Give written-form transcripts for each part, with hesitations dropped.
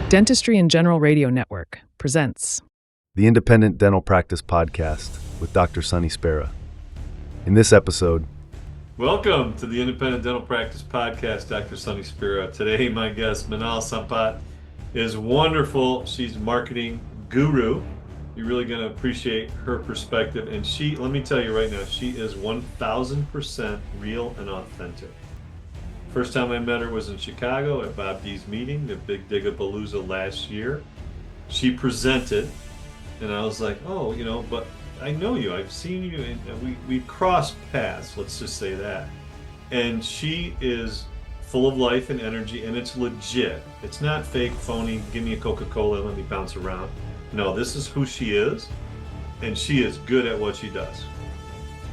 Dentistry and General Radio Network presents the Independent Dental Practice Podcast with Dr. Sonny Spera. In this episode, welcome to the Independent Dental Practice Podcast, Dr. Sonny Spera. Today, my guest, Minal Sampat, is wonderful. She's a marketing guru. You're really going to appreciate her perspective. And let me tell you right now, she is 1000% real and authentic. First time I met her was in Chicago at Bob D's meeting, the Big Digapalooza last year. She presented, and I was like, oh, but I know you. I've seen you, and we crossed paths, let's just say that. And she is full of life and energy, and it's legit. It's not fake, phony, give me a Coca-Cola and let me bounce around. No, this is who she is, and she is good at what she does.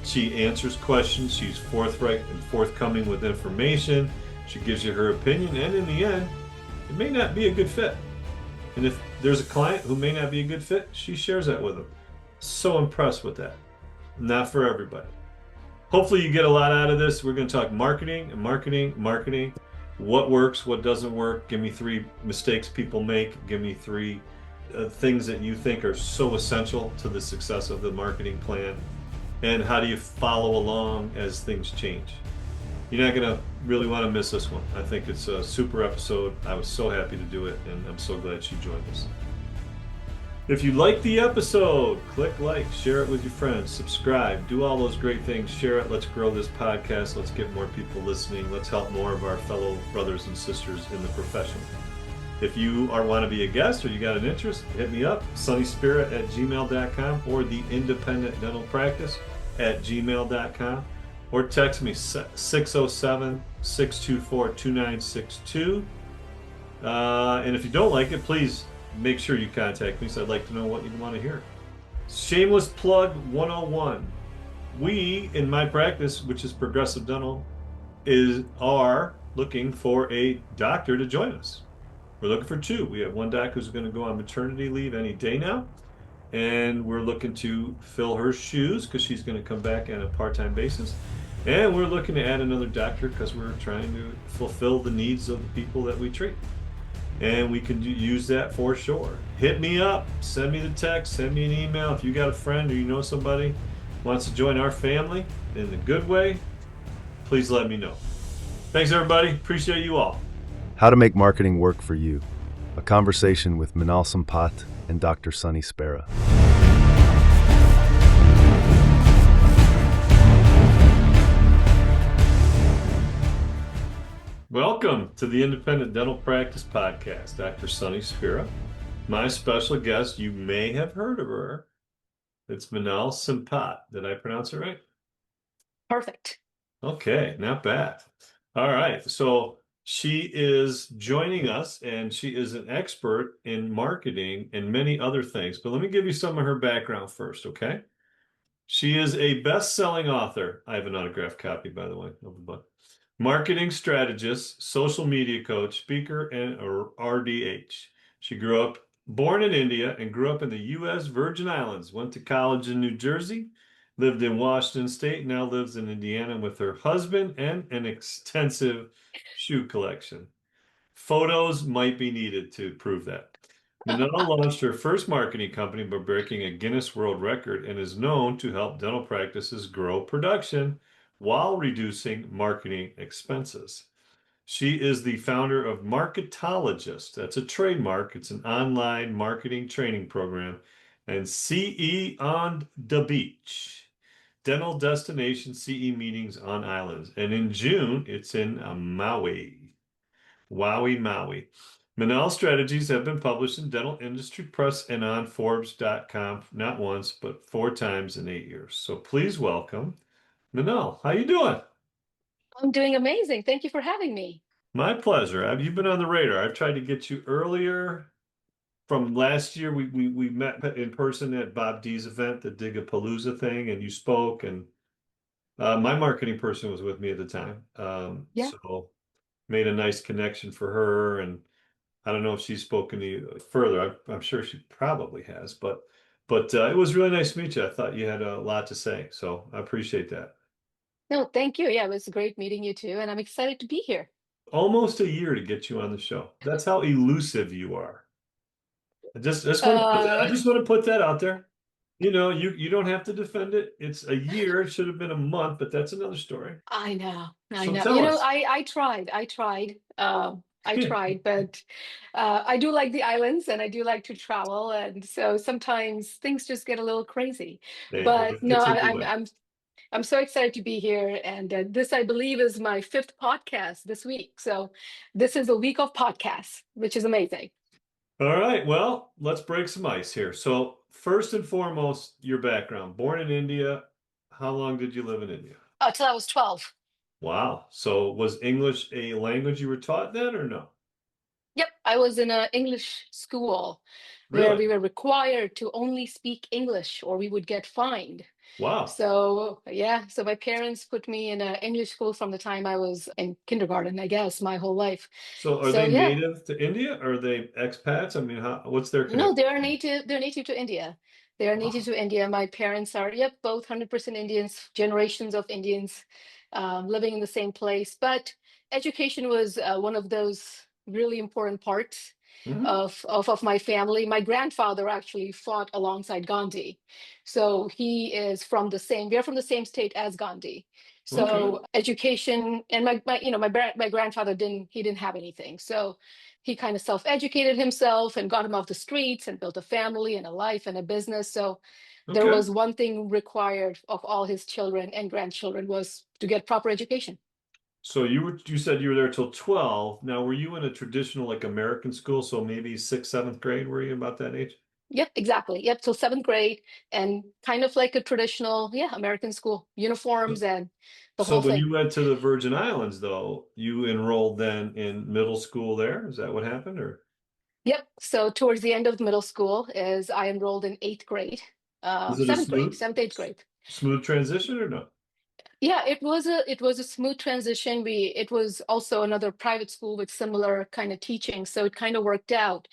She answers questions, she's forthright and forthcoming with information, she gives you her opinion, and in the end, it may not be a good fit. And if there's a client who may not be a good fit, she shares that with them. So impressed with that. Not for everybody. Hopefully you get a lot out of this. We're going to talk marketing. What works, what doesn't work. Give me 3 mistakes people make. Give me 3 things that you think are so essential to the success of the marketing plan. And how do you follow along as things change? You're not going to really want to miss this one. I think it's a super episode. I was so happy to do it, and I'm so glad she joined us. If you like the episode, click like, share it with your friends, subscribe, do all those great things, share it. Let's grow this podcast. Let's get more people listening. Let's help more of our fellow brothers and sisters in the profession. If you want to be a guest or you got an interest, hit me up, sonnyspera@gmail.com or the Independent Dental Practice @gmail.com, or text me 607-624-2962. And if you don't like it, please make sure you contact me, so I'd like to know what you want to hear. Shameless plug 101. We, in my practice, which is Progressive Dental, are looking for a doctor to join us. We're looking for 2. We have 1 doc who's going to go on maternity leave any day now, and we're looking to fill her shoes because she's going to come back on a part-time basis. And we're looking to add another doctor because we're trying to fulfill the needs of the people that we treat. And we can use that for sure. Hit me up, send me the text, send me an email. If you got a friend or you know somebody who wants to join our family in the good way, please let me know. Thanks, everybody. Appreciate you all. How to Make Marketing Work for You, a conversation with Minal Sampat and Dr. Sonny Spera. Welcome to the Independent Dental Practice Podcast. Dr. Sonny Spera. My special guest, you may have heard of her. It's Minal Sampat. Did I pronounce it right? Perfect. Okay, not bad. All right, so she is joining us, and she is an expert in marketing and many other things. But let me give you some of her background first, okay? She is a best-selling author. I have an autographed copy, by the way, of the book. Marketing strategist, social media coach, speaker, and RDH. She born in India and grew up in the U.S. Virgin Islands, went to college in New Jersey, lived in Washington State, now lives in Indiana with her husband and an extensive shoe collection. Photos might be needed to prove that. Minal launched her first marketing company by breaking a Guinness World Record and is known to help dental practices grow production while reducing marketing expenses. She is the founder of Marketologist. That's a trademark. It's an online marketing training program. And CE on the Beach, dental destination CE meetings on islands. And in June, it's in Maui. Maui. Minal's strategies have been published in Dental Industry Press and on Forbes.com, not once, but 4 times in 8 years. So please welcome Minal. How you doing? I'm doing amazing. Thank you for having me. My pleasure. You've been on the radar. I've tried to get you earlier. From last year, we met in person at Bob D's event, the Digapalooza thing, and you spoke, and my marketing person was with me at the time. So made a nice connection for her, and I don't know if she's spoken to you further. I'm sure she probably has, but it was really nice to meet you. I thought you had a lot to say, so I appreciate that. No, thank you. Yeah, it was great meeting you too, and I'm excited to be here. Almost a year to get you on the show. That's how elusive you are. I Uh, just want to put that out there. You don't have to defend it. It's a year. It should have been a month, but that's another story. I know, I So know. tell us. I tried, but I do like the islands and I do like to travel, and so sometimes things just get a little crazy. But They no, take away. I'm so excited to be here, and this I believe is my fifth podcast this week. So this is a week of podcasts, which is amazing. All right. Well, let's break some ice here. So first and foremost, your background. Born in India. How long did you live in India? Till I was 12. Wow. So was English a language you were taught then or no? Yep, I was in an English school where Really? we were required to only speak English or we would get fined. Wow. So, yeah, so my parents put me in an English school from the time I was in kindergarten, I guess, my whole life. So are So, they yeah, native to India? Or are they expats? I mean, what's their no, connection? they're native to India. They are native to India. My parents are, yep, both 100% Indians, generations of Indians living in the same place. But education was one of those really important parts Mhm. of my family. My grandfather actually fought alongside Gandhi. So he is from we're from the same state as Gandhi. Okay. So education, and my grandfather he didn't have anything. So he kind of self-educated himself and got him off the streets and built a family and a life and a business. So there Okay. was one thing required of all his children and grandchildren was to get proper education. So you said you were there till 12. Now, were you in a traditional like American school? So maybe sixth, seventh grade? Were you about that age? Yep, exactly. Yep, till seventh grade, and kind of like a traditional, yeah, American school, uniforms and the So whole when thing. you went to the Virgin Islands, though, you enrolled then in middle school there. Is that what happened, or Yep. So towards the end of middle school is I enrolled in eighth grade, was it a seventh grade, seventh, eighth grade. smooth transition or no? Yeah, it was a smooth transition. It was also another private school with similar kind of teaching, so it kind of worked out.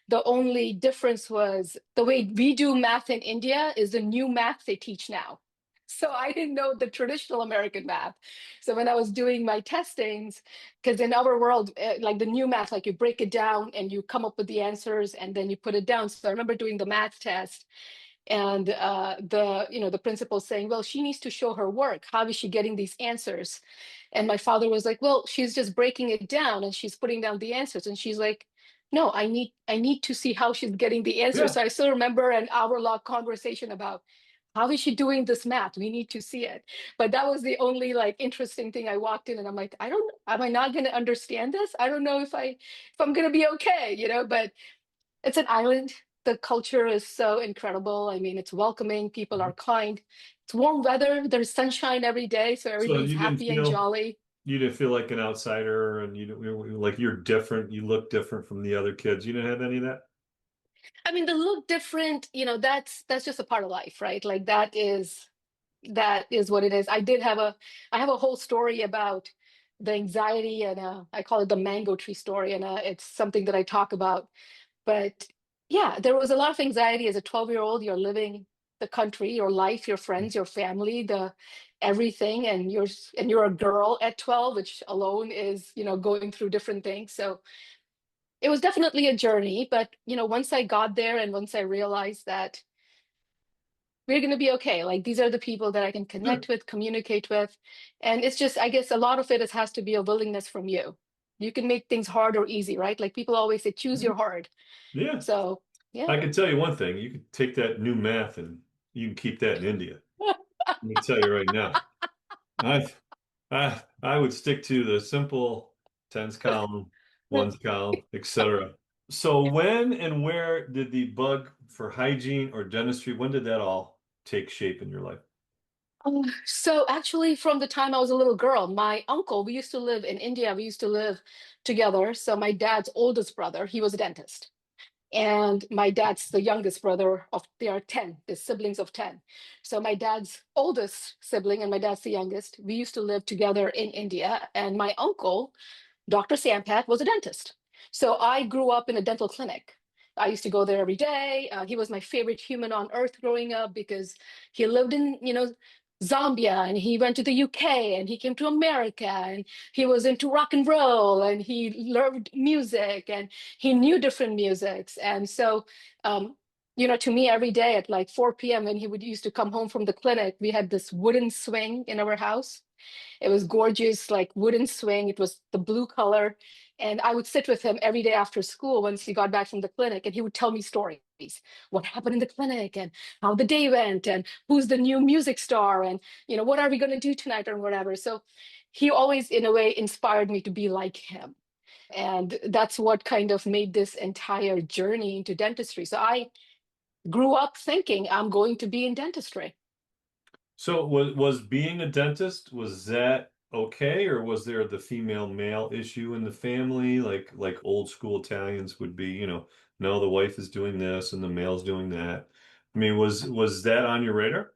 The only difference was the way we do math in India is the new math they teach now. So I didn't know the traditional American math. So when I was doing my testings, because in our world, like the new math, like you break it down and you come up with the answers and then you put it down. So I remember doing the math test and the principal saying, well, she needs to show her work. How is she getting these answers? And my father was like, well, she's just breaking it down and she's putting down the answers. And she's like, no, I need to see how she's getting the answers. Yeah. So I still remember an hour-long conversation about how is she doing this math? We need to see it. But that was the only like interesting thing. I walked in and I'm like, am I not going to understand this? I don't know if I'm going to be okay. But it's an island. The culture is so incredible. I mean, it's welcoming. People are kind. It's warm weather. There's sunshine every day, so So everybody's happy and jolly. you didn't feel like an outsider, and like you're different. You look different from the other kids. You didn't have any of that. I mean, the look different, that's just a part of life, right? Like that is what it is. I have a whole story about the anxiety, and I call it the mango tree story, and it's something that I talk about. But yeah, there was a lot of anxiety as a 12-year-old. You're living the country, your life, your friends, your family, the everything, and you're a girl at 12, which alone is, going through different things. So it was definitely a journey, but once I got there and once I realized that we're going to be okay, like these are the people that I can Sure. connect with, communicate with, and it's just, I guess a lot of it has to be a willingness from you. You can make things hard or easy, right? Like people always say, choose your hard. Yeah. So yeah. I can tell you one thing. You can take that new math and you can keep that in India. Let me tell you right now. I I would stick to the simple tens column, ones column, etc. So when and where did the bug for hygiene or dentistry, when did that all take shape in your life? So actually, from the time I was a little girl, my uncle, we used to live in India, we used to live together. So my dad's oldest brother, he was a dentist. And my dad's the youngest brother there are 10, the siblings of 10. So my dad's oldest sibling and my dad's the youngest. We used to live together in India. And my uncle, Dr. Sampat, was a dentist. So I grew up in a dental clinic. I used to go there every day. He was my favorite human on earth growing up because he lived in, Zambia, and he went to the UK, and he came to America, and he was into rock and roll, and he learned music, and he knew different musics. And so, to me, every day at like 4 p.m. when he would used to come home from the clinic, we had this wooden swing in our house. It was gorgeous, like wooden swing. It was the blue color. And I would sit with him every day after school once he got back from the clinic, and he would tell me stories. What happened in the clinic and how the day went and who's the new music star and what are we going to do tonight or whatever. So he always in a way inspired me to be like him. And that's what kind of made this entire journey into dentistry. So I grew up thinking I'm going to be in dentistry. So was being a dentist, was that okay, or was there the female male issue in the family, like old school Italians would be, no, the wife is doing this and the male's doing that. I mean, was that on your radar?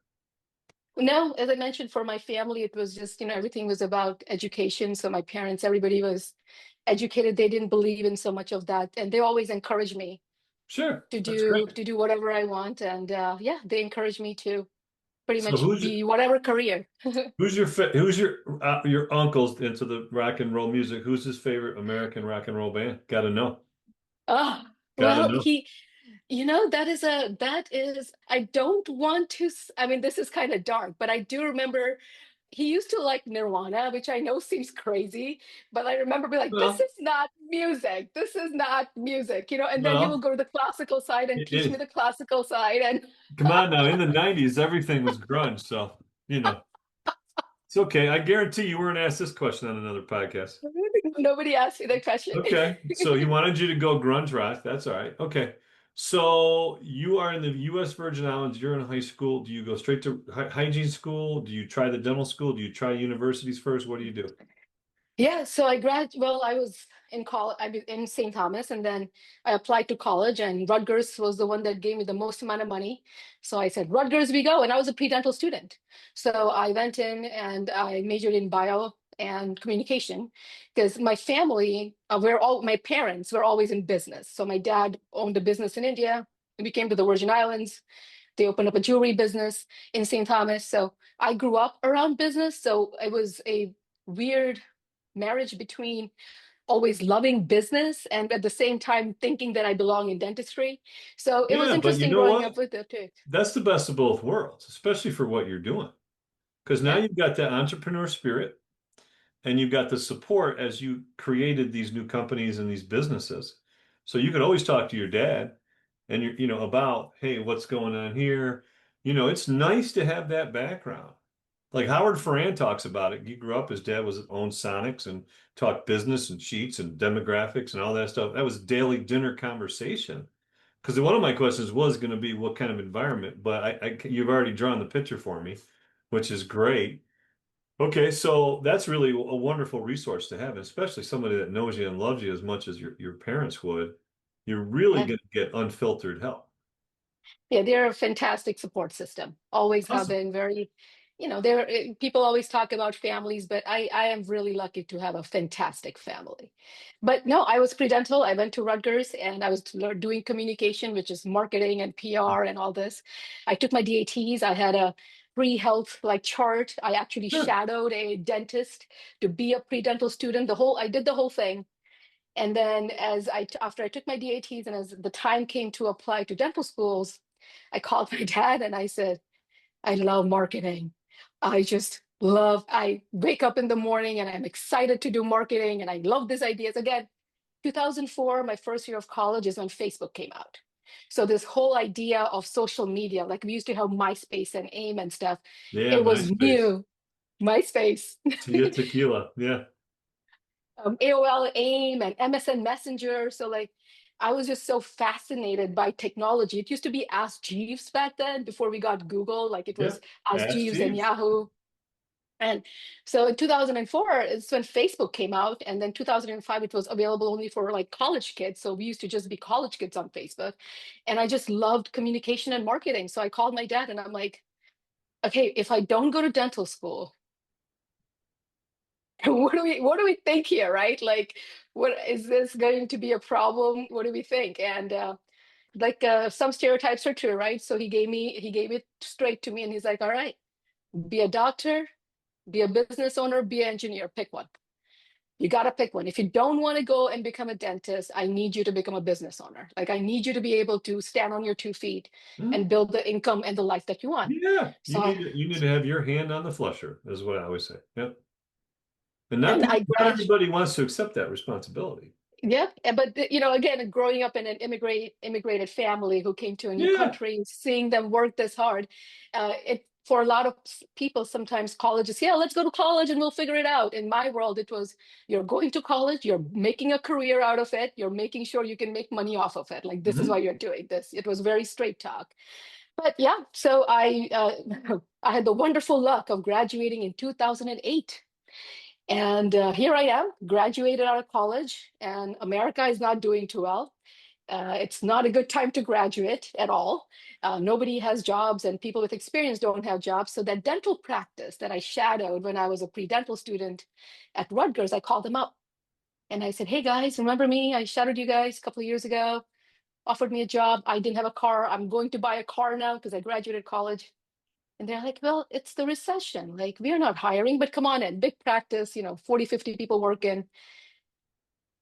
No, as I mentioned, for my family, it was just, everything was about education. So my parents, everybody was educated. They didn't believe in so much of that. And they always encouraged me Sure, to that's do great. to do whatever I want. And yeah, they encouraged me to pretty So much be whatever career. who's your uncle's into the rock and roll music? Who's his favorite American rock and roll band? Gotta know. Oh, Gotta well, know. that is, I don't want to, I mean, this is kind of dark, but I do remember he used to like Nirvana, which I know seems crazy, but I remember being like, this Well, is not music. This is not music, and then he will well, go to the classical side and it, teach me it, the classical side. And come on now. In the 90s, everything was grunge, so you know. It's okay. I guarantee you weren't asked this question on another podcast. nobody asked me that question. Okay. So he wanted you to go grunge rock. That's all right. Okay. So you are in the U.S. Virgin Islands. You're in high school. Do you go straight to hygiene school? Do you try the dental school? Do you try universities first? What do you do? Yeah, so well, I was in college, I was in St. Thomas, and then I applied to college, and Rutgers was the one that gave me the most amount of money. So I said, Rutgers we go. And I was a pre-dental student. So I went in and I majored in bio and communication because my family, my parents were always in business. So my dad owned a business in India. We came to the Virgin Islands. They opened up a jewelry business in St. Thomas. So I grew up around business. So it was a weird marriage between always loving business and at the same time thinking that I belong in dentistry. So it was Yeah, but you interesting know growing up what? with it too. That's the best of both worlds, especially for what you're doing. Because now Yeah. you've got that entrepreneur spirit and you've got the support as you created these new companies and these businesses. So you could always talk to your dad and about, hey, what's going on here? It's nice to have that background. Like Howard Ferran talks about it. He grew up, his dad was owned Sonics and taught business and sheets and demographics and all that stuff. That was daily dinner conversation. Because one of my questions was going to be what kind of environment, but you've already drawn the picture for me, which is great. Okay, so that's really a wonderful resource to have, especially somebody that knows you and loves you as much as your parents would. You're really Yeah. going to get unfiltered help. Yeah, they're a fantastic support system. Always have Awesome. been very, they're people always talk about families, but I am really lucky to have a fantastic family. But no, I was pre-dental. I went to Rutgers and I was doing communication, which is marketing and PR and all this. I took my DATs. I had a pre-health like chart. I actually Sure. shadowed a dentist to be a pre-dental student. I did the whole thing. And then after I took my DATs and as the time came to apply to dental schools, I called my dad and I said, I love marketing. I wake up in the morning and I'm excited to do marketing and I love these ideas. Again, 2004, my first year of college is when Facebook came out. So this whole idea of social media, like we used to have MySpace and AIM and stuff, Yeah, it was MySpace. new. MySpace. Tia Tequila. Yeah. AOL AIM and MSN Messenger. So like I was just so fascinated by technology. It used to be Ask Jeeves back then before we got Google. Like it Yeah. was Ask Ask Jeeves and Jeeves. Yahoo. And so in 2004 is when Facebook came out. And then 2005, it was available only for like college kids. So we used to just be college kids on Facebook. And I just loved communication and marketing. So I called my dad and I'm like, okay, if I don't go to dental school, what do we think here, right? Like, what is this going to be a problem? What do we think? And some stereotypes are true, right? So he gave it straight to me, and he's like, "All right, be a doctor, be a business owner, be an engineer, pick one. You got to pick one. If you don't want to go and become a dentist, I need you to become a business owner. Like, I need you to be able to stand on your 2 feet and build the income and the life that you want. Yeah, So you need to have your hand on the flusher, is what I always say. Yep. And and I not everybody wants to accept that responsibility. yeah, but again, growing up in an immigrated family who came to a new Yeah. country, seeing them work this hard, it for a lot of people, sometimes college is, yeah, let's go to college and we'll figure it out. In my world, it was, you're going to college, you're making a career out of it, you're making sure you can make money off of it. Like, this is why you're doing this. It was very straight talk. But yeah, so I had the wonderful luck of graduating in 2008. And here I am, graduated out of college, and America is not doing too well. It's not a good time to graduate at all. Nobody has jobs, and people with experience don't have jobs. So that dental practice that I shadowed when I was a pre-dental student at Rutgers, I called them up and I said, "Hey guys, remember me? I shadowed you guys a couple of years ago, offered me a job. I didn't have a car. I'm going to buy a car now because I graduated college." And they're like, "Well, it's the recession. Like, we're not hiring, but come on in, big practice, 40, 50 people working."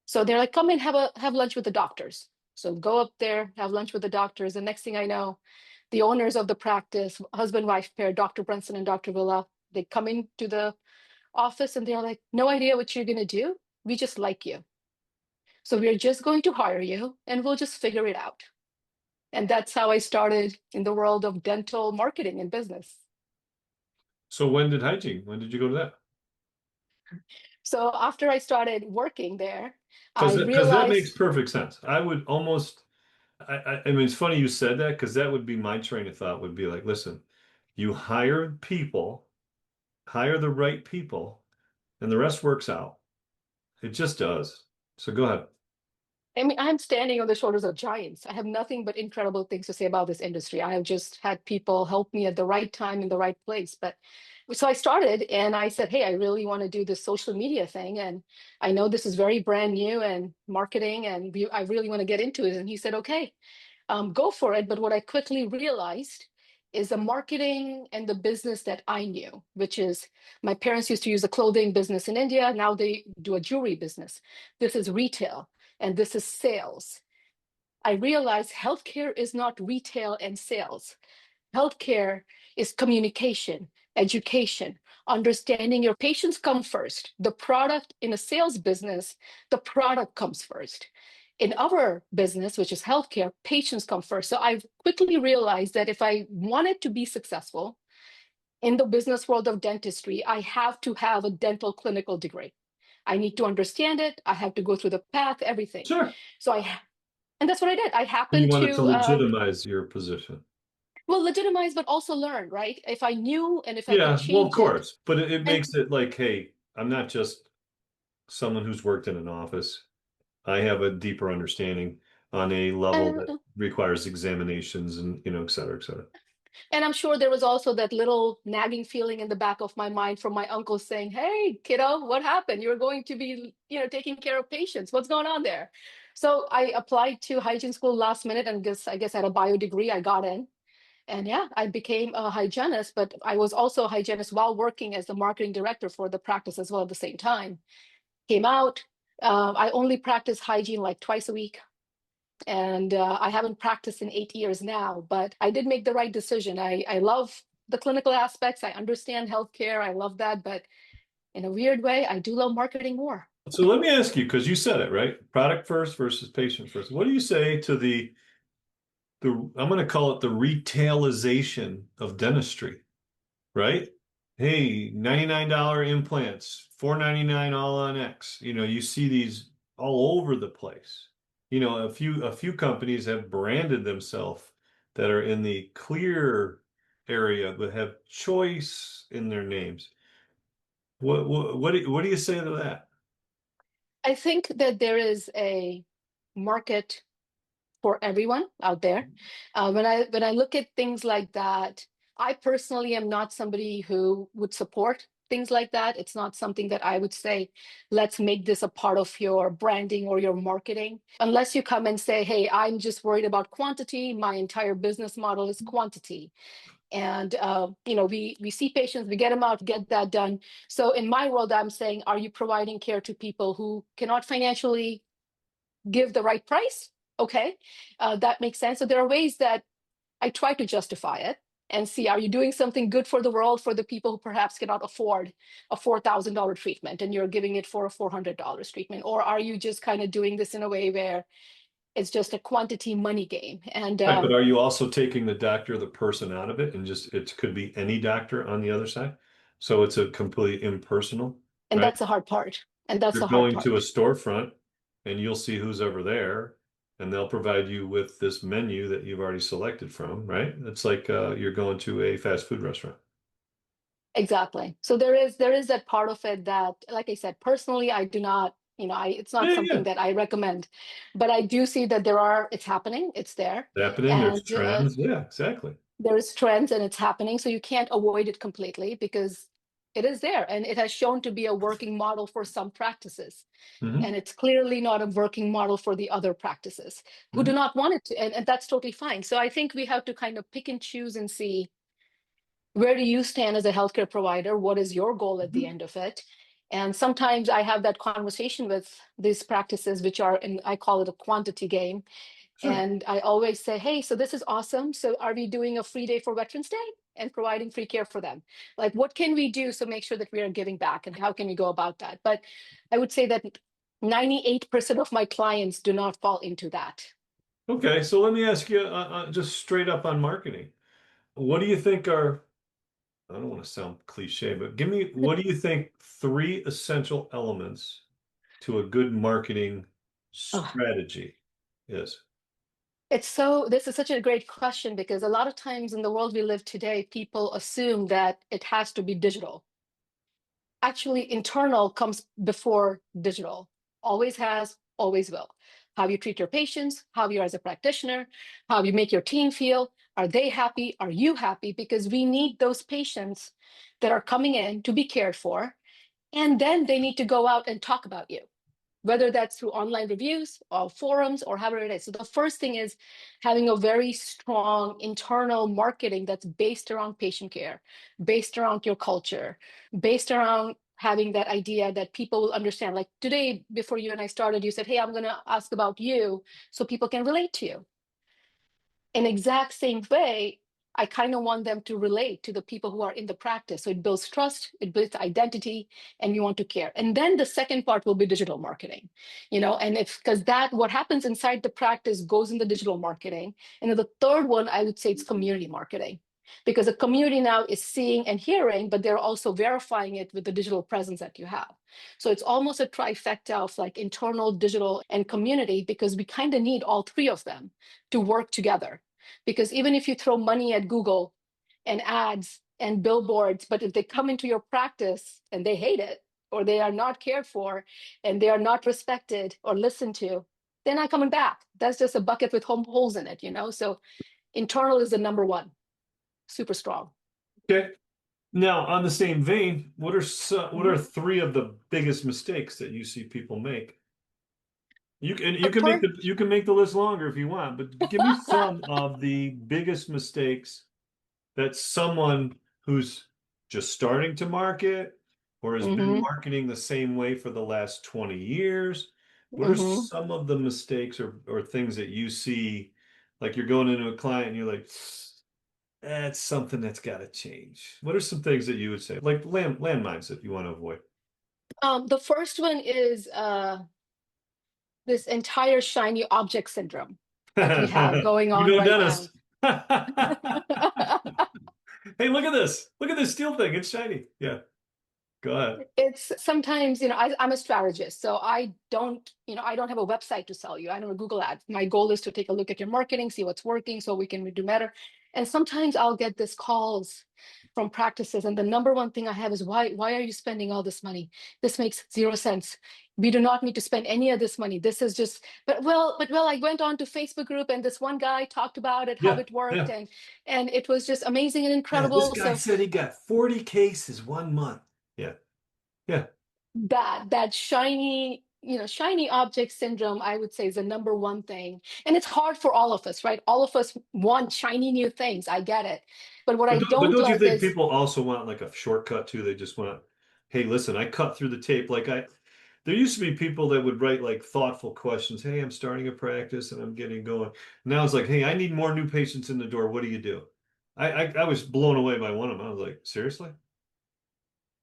So they're like, "Come and have lunch with the doctors." So go up there, have lunch with the doctors. And next thing I know, the owners of the practice, husband, wife pair, Dr. Brunson and Dr. Villa, they come into the office and they're like, "No idea what you're going to do. We just like you. So we're just going to hire you and we'll just figure it out." And that's how I started in the world of dental marketing and business. So when did you go to that? So after I started working there, I Because that makes realized, perfect sense. I would almost, I mean, it's funny you said that because that would be my train of thought would be like, listen, you hire people, hire the right people, and the rest works out. It just does. So go ahead. I mean, I'm standing on the shoulders of giants. I have nothing but incredible things to say about this industry. I have just had people help me at the right time in the right place. But so I started and I said, "Hey, I really want to do this social media thing. And I know this is very brand new and marketing, and I really want to get into it." And he said, "Okay, go for it." But what I quickly realized is the marketing and the business that I knew, which is, my parents used to use a clothing business in India. Now they do a jewelry business. This is retail and this is sales. I realized healthcare is not retail and sales. Healthcare is communication, education, understanding your patients come first. The product in a sales business, the product comes first. In our business, which is healthcare, patients come first. So I quickly realized that if I wanted to be successful in the business world of dentistry, I have to have a dental clinical degree. I need to understand it. I have to go through the path, everything. Sure. So and that's what I did. I You happened wanted to to, legitimize your position. well, legitimize, but also learn, right? If I knew and if I could Yeah, well, of change it. course. But it And makes it like, hey, I'm not just someone who's worked in an office. I have a deeper understanding on a level that and requires examinations and, et cetera, et cetera. and I'm sure there was also that little nagging feeling in the back of my mind from my uncle saying, "Hey, kiddo, what happened? You're going to be, taking care of patients. What's going on there?" So I applied to hygiene school last minute and I guess had a bio degree. I got in. And yeah, I became a hygienist, but I was also a hygienist while working as the marketing director for the practice as well at the same time. Came out, I only practice hygiene like twice a week. And I haven't practiced in 8 years now, but I did make the right decision. I love the clinical aspects. I understand healthcare. I love that. But in a weird way, I do love marketing more. So let me ask you, because you said it, right? Product first versus patient first. What do you say to I'm going to call it the retailization of dentistry, right? Hey, $99 implants, $4.99 all on X. You see these all over the place. A few companies have branded themselves that are in the clear area but have choice in their names. What do you say to that? I think that there is a market for everyone out there. When I look at things like that, I personally am not somebody who would support things like that. It's not something that I would say, let's make this a part of your branding or your marketing. Unless you come and say, "Hey, I'm just worried about quantity. My entire business model is quantity." And we see patients, we get them out, get that done. So in my world, I'm saying, are you providing care to people who cannot financially give the right price? Okay, that makes sense. So there are ways that I try to justify it and see, are you doing something good for the world for the people who perhaps cannot afford a $4,000 treatment and you're giving it for a $400 treatment? Or are you just kind of doing this in a way where it's just a quantity money game? And Right, but are you also taking the doctor, the person out of it, and just it could be any doctor on the other side? So it's a completely impersonal, right? that's the hard part. And that's You're the hard going to a part. storefront and you'll see who's over there, and they'll provide you with this menu that you've already selected from, right? It's like you're going to a fast food restaurant. Exactly. So there is that part of it that, like I said, personally, I do not, it's not Yeah, yeah. something that I recommend, but I do see that it's happening, it's there, It's happening. There's and trends. Yeah, exactly. there is trends and it's happening. So you can't avoid it completely because it is there and it has shown to be a working model for some practices. Hmm. And it's clearly not a working model for the other practices who do Hmm. not want it to, and that's totally fine. So I think we have to kind of pick and choose and see, where do you stand as a healthcare provider? What is your goal at the end of it? And sometimes I have that conversation with these practices, which are, and I call it a quantity game. Sure. And I always say, hey, so this is awesome. So are we doing a free day for Veterans Day and providing free care for them? Like, what can we do so make sure that we are giving back, and how can we go about that? But I would say that 98% of my clients do not fall into that. Okay, so let me ask you just straight up on marketing. What do you think are, I don't want to sound cliche, but what do you think three essential elements to a good marketing Oh, strategy is? this is such a great question, because a lot of times in the world we live today, people assume that it has to be digital. Actually, internal comes before digital, always has, always will. How you treat your patients, how you are as a practitioner, how you make your team feel. Are they happy? Are you happy? Because we need those patients that are coming in to be cared for. And then they need to go out and talk about you, whether that's through online reviews or forums or however it is. So the first thing is having a very strong internal marketing that's based around patient care, based around your culture, based around having that idea that people will understand. Like today, before you and I started, you said, hey, I'm going to ask about you so people can relate to you. In exact same way, I kind of want them to relate to the people who are in the practice. So it builds trust, it builds identity, and you want to care. And then the second part will be digital marketing, and because what happens inside the practice goes in the digital marketing. And then the third one, I would say, it's community marketing, because the community now is seeing and hearing, but they're also verifying it with the digital presence that you have. So it's almost a trifecta of like internal, digital, and community, because we kind of need all three of them to work together. Because even if you throw money at Google and ads and billboards, but if they come into your practice and they hate it, or they are not cared for, and they are not respected or listened to, they're not coming back. That's just a bucket with holes in it. So internal is the number one, super strong. Okay. Now, on the same vein, what Mhm. are three of the biggest mistakes that you see people make? You The can make first, the list longer if you want, but give me some of the biggest mistakes that someone who's just starting to market or has been hmm marketing the same way for the last 20 years. What are hmm some of the mistakes or things that you see? Like you're going into a client and you're like, that's something that's got to change. What are some things that you would say, like landmines that you want to avoid? the first one is this entire shiny object syndrome that we have going You on know, right now. Dennis. Hey, look at this. Look at this steel thing. It's shiny. Yeah, go ahead. It's sometimes, I'm a strategist, so I don't have a website to sell you. I don't have Google ads. My goal is to take a look at your marketing, see what's working so we can do better. And sometimes I'll get these calls from practices, and the number one thing I have is, why are you spending all this money? This makes zero sense. We do not need to spend any of this money. This is just, but I went on to Facebook group and this one guy talked about it, how Yeah, it worked, yeah. and it was just amazing and Yeah, this incredible. guy So said he got 40 cases 1 month. Yeah, yeah. that shiny, shiny object syndrome, I would say, is the number one thing. And it's hard for all of us, right? All of us want shiny new things. I get it. But what I But don't don't you like think is people also want like a shortcut too? They just want, hey, listen, I cut through the tape. There used to be people that would write like thoughtful questions. Hey, I'm starting a practice and I'm getting going. Now it's like, hey, I need more new patients in the door. What do you do? I was blown away by one of them. I was like, seriously?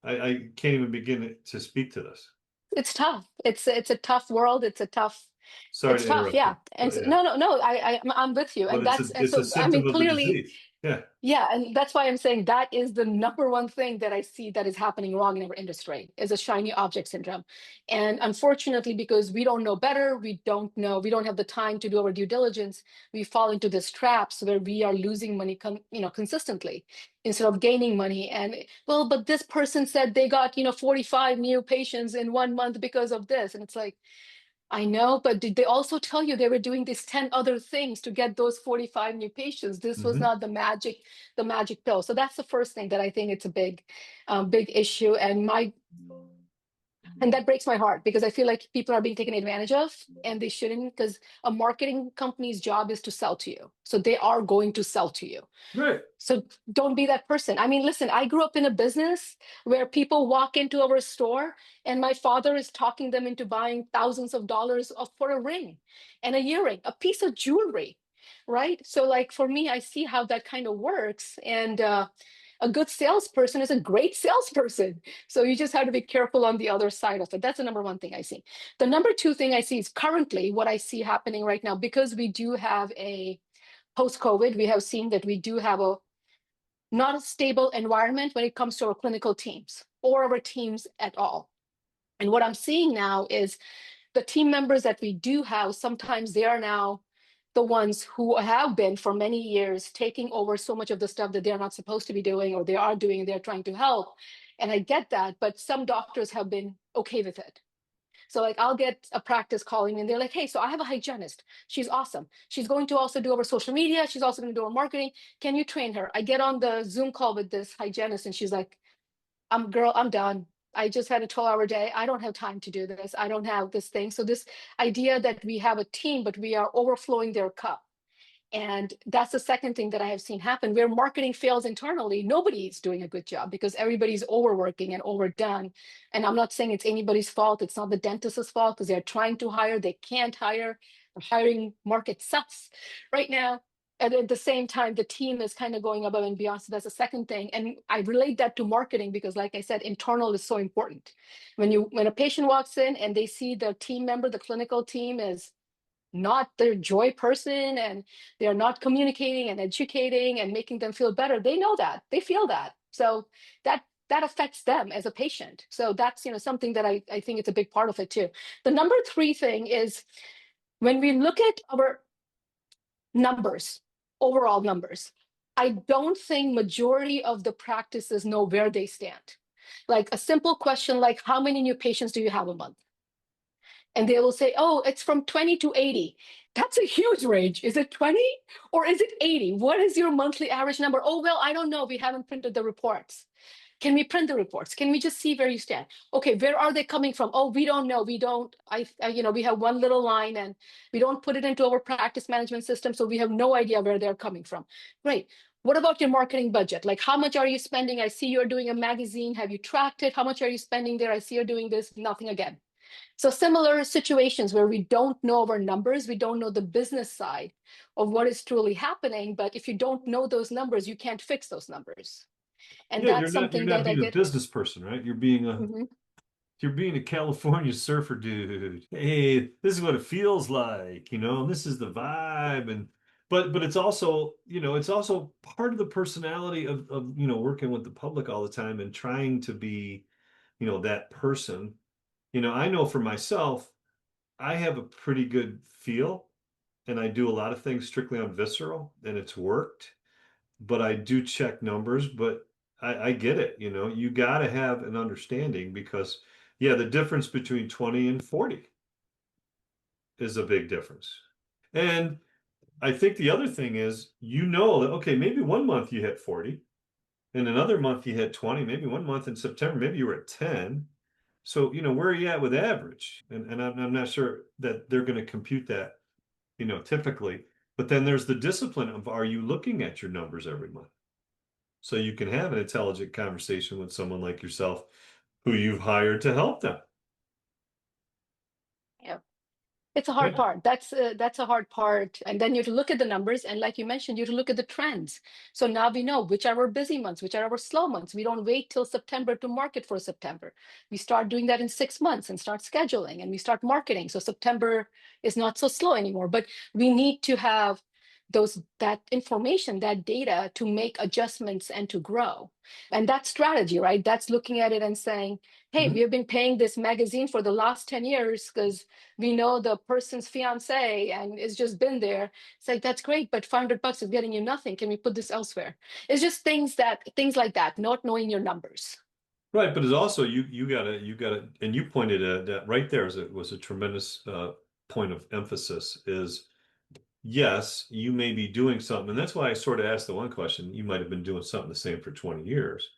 I can't even begin to speak to this. it's tough. It's a tough world. Sorry It's to tough, interrupt you, yeah. And but so, yeah, no. I'm with you, but and it's a that's and it's a so I mean symptom of the clearly. disease. Yeah. Yeah, and that's why I'm saying that is the number one thing that I see that is happening wrong in our industry is a shiny object syndrome. And unfortunately, because we don't know better, we don't have the time to do our due diligence, we fall into this traps where we are losing money consistently instead of gaining money. And well, but this person said they got, 45 new patients in 1 month because of this. And it's like, I know, but did they also tell you they were doing these 10 other things to get those 45 new patients? This was Hmm. not the magic pill. So that's the first thing that I think it's a big issue. And that breaks my heart because I feel like people are being taken advantage of and they shouldn't, because a marketing company's job is to sell to you. So they are going to sell to you. Right. So don't be that person. I mean, listen, I grew up in a business where people walk into our store and my father is talking them into buying thousands of dollars for a ring and a earring, a piece of jewelry, right? So, like, for me, I see how that kind of works. And a good salesperson is a great salesperson. So you just have to be careful on the other side of it. That's the number one thing I see. The number two thing I see is currently what I see happening right now, because we do have a post-COVID, we have seen that we do have a not a stable environment when it comes to our clinical teams or our teams at all. And what I'm seeing now is the team members that we do have, sometimes they are now the ones who have been for many years taking over so much of the stuff that they're not supposed to be doing or they are doing and they're trying to help. And I get that, but some doctors have been okay with it. So like I'll get a practice calling me and they're like, hey, so I have a hygienist. She's awesome. She's going to also do our social media. She's also going to do our marketing. Can you train her? I get on the Zoom call with this hygienist and she's like, I'm done. I just had a 12-hour day. I don't have time to do this. I don't have this thing. So this idea that we have a team, but we are overflowing their cup. And that's the second thing that I have seen happen where marketing fails internally. Nobody's doing a good job because everybody's overworking and overdone. And I'm not saying it's anybody's fault. It's not the dentist's fault because they're trying to hire. They can't hire. The hiring market sucks right now. And at the same time, the team is kind of going above and beyond. So that's the second thing. And I relate that to marketing because, like I said, internal is so important. When a patient walks in and they see the team member, the clinical team is not their joy person and they're not communicating and educating and making them feel better, they know that, they feel that, so that affects them as a patient. So that's something that I think it's a big part of it too. The number three thing is when we look at our numbers, overall numbers, I don't think majority of the practices know where they stand. Like a simple question like how many new patients do you have a month, and they will say, oh, it's from 20 to 80. That's a huge range. Is it 20 or is it 80? What is your monthly average number? Oh, well, I don't know. We haven't printed the reports. Can we print the reports? Can we just see where you stand? Okay, where are they coming from? Oh, we don't know. We don't, we have one little line and we don't put it into our practice management system. So we have no idea where they're coming from. Great. What about your marketing budget? Like, how much are you spending? I see you're doing a magazine. Have you tracked it? How much are you spending there? I see you're doing this. Nothing again. So similar situations where we don't know our numbers, we don't know the business side of what is truly happening. But if you don't know those numbers, you can't fix those numbers. And Yeah, that's you're something not that I being a get. business person, right? Mhm. You're being a California surfer dude. Hey, this is what it feels like, this is the vibe. And but it's also, it's also part of the personality of working with the public all the time and trying to be, that person. I know for myself, I have a pretty good feel and I do a lot of things strictly on visceral and it's worked, but I do check numbers, but I get it, you got to have an understanding because yeah, the difference between 20 and 40 is a big difference. And I think the other thing is, that, okay, maybe 1 month you hit 40 and another month you hit 20, maybe 1 month in September, maybe you were at 10. So, where are you at with average? And I'm not sure that they're going to compute that, typically. But then there's the discipline of, are you looking at your numbers every month? So you can have an intelligent conversation with someone like yourself who you've hired to help them. Yeah. It's a hard Yeah. part. That's a hard part. And then you have to look at the numbers, and like you mentioned, you have to look at the trends. So now we know which are our busy months, which are our slow months. We don't wait till September to market for September. We start doing that in 6 months and start scheduling, and we start marketing. So September is not so slow anymore. But we need to have that information, that data to make adjustments and to grow. And that strategy, right? That's looking at it and saying, hey, we Mhm. have been paying this magazine for the last 10 years because we know the person's fiance and it's just been there. It's like, that's great, but $500 is getting you nothing. Can we put this elsewhere? It's just things like that, not knowing your numbers. Right, but it's also you gotta, and you pointed at that right there was a tremendous point of emphasis is yes, you may be doing something, and that's why I sort of asked the one question, you might have been doing something the same for 20 years.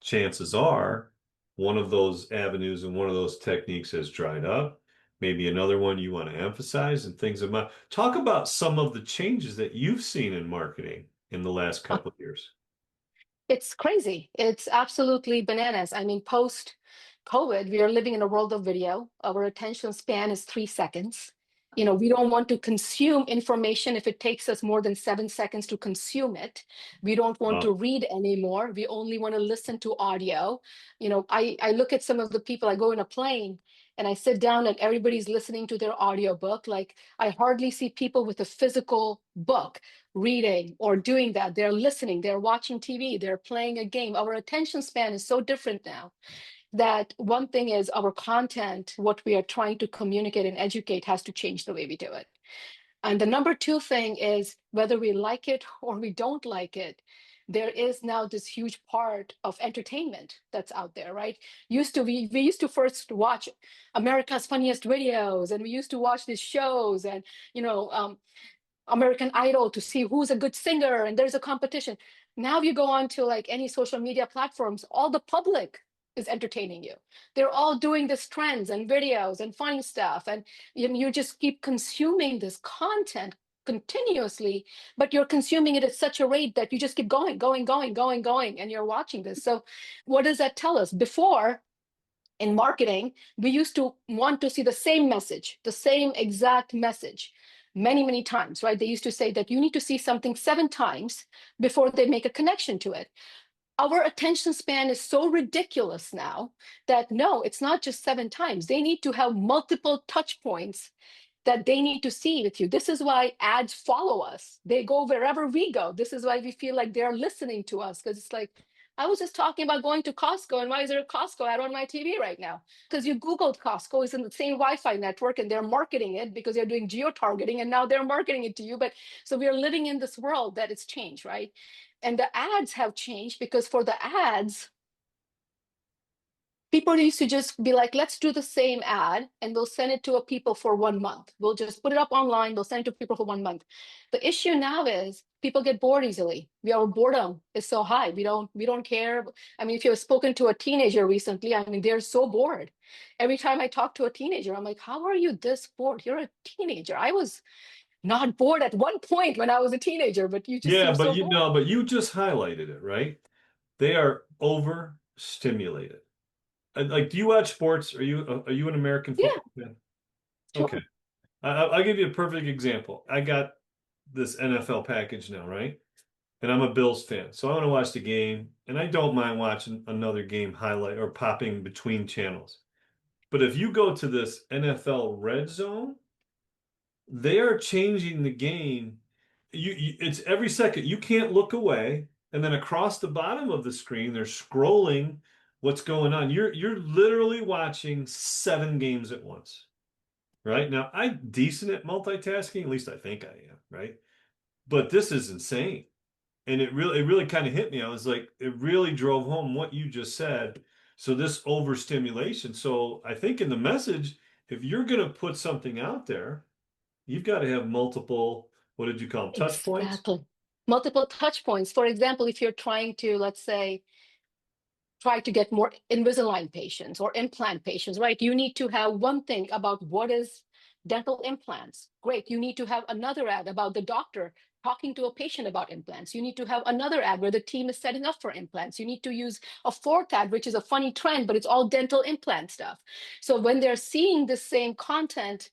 Chances are one of those avenues and one of those techniques has dried up. Maybe another one you want to emphasize and things about. Talk about some of the changes that you've seen in marketing in the last couple of years. It's crazy. It's absolutely bananas. I mean, post COVID, we are living in a world of video. Our attention span is 3 seconds. We don't want to consume information if it takes us more than 7 seconds to consume it. We don't want Uh, to read anymore. We only want to listen to audio. I look at some of the people, I go in a plane and I sit down and everybody's listening to their audiobook. Like I hardly see people with a physical book reading or doing that. They're listening, they're watching TV, they're playing a game. Our attention span is so different now that one thing is our content, what we are trying to communicate and educate, has to change the way we do it. And the number two thing is whether we like it or we don't like it, there is now this huge part of entertainment that's out there, right? We used to first watch America's Funniest Videos, and we used to watch these shows, and American Idol to see who's a good singer, and there's a competition. Now you go on to like any social media platforms, all the public is entertaining you. They're all doing this trends and videos and funny stuff, and you just keep consuming this content continuously, but you're consuming it at such a rate that you just keep going, going, going, going, going, and you're watching this. So what does that tell us? Before, in marketing, we used to want to see the same message, the same exact message many, many times, right? They used to say that you need to see something 7 times before they make a connection to it. Our attention span is so ridiculous now that no, it's not just 7 times. They need to have multiple touch points that they need to see with you. This is why ads follow us. They go wherever we go. This is why we feel like they're listening to us, because it's like, I was just talking about going to Costco, and why is there a Costco ad on my TV right now? Because you Googled Costco is in the same Wi-Fi network, and they're marketing it because they're doing geo-targeting, and now they're marketing it to you. But so we are living in this world that it's changed, right? And the ads have changed because for the ads, people used to just be like, let's do the same ad and we'll send it to people for 1 month. We'll just put it up online. We'll send it to people for 1 month. The issue now is people get bored easily. Our boredom is so high. We don't care. I mean, if you've spoken to a teenager recently, I mean, they're so bored. Every time I talk to a teenager, I'm like, how are you this bored? You're a teenager. I was not bored at one point when I was a teenager, but you just yeah, seem but so you bored. know, but you just highlighted it, right? They are overstimulated. Like, do you watch sports? Are you an American Yeah, football fan? Okay. sure. I'll give you a perfect example. I got this NFL package now, right? And I'm a Bills fan. So I want to watch the game, and I don't mind watching another game highlight or popping between channels. But if you go to this NFL Red Zone, they are changing the game. It's every second. You can't look away. And then across the bottom of the screen, they're scrolling what's going on. You're literally watching 7 games at once. Right? Now, I'm decent at multitasking, at least I think I am, right? But this is insane. And it really kind of hit me. I was like, it really drove home what you just said. So this overstimulation. So I think in the message, if you're going to put something out there, you've got to have multiple, what did you call them, touch points? Exactly. Multiple touch points. For example, if you're trying to, let's say, try to get more Invisalign patients or implant patients, right? You need to have one thing about what is dental implants. Great. You need to have another ad about the doctor talking to a patient about implants. You need to have another ad where the team is setting up for implants. You need to use a fourth ad, which is a funny trend, but it's all dental implant stuff. So when they're seeing the same content,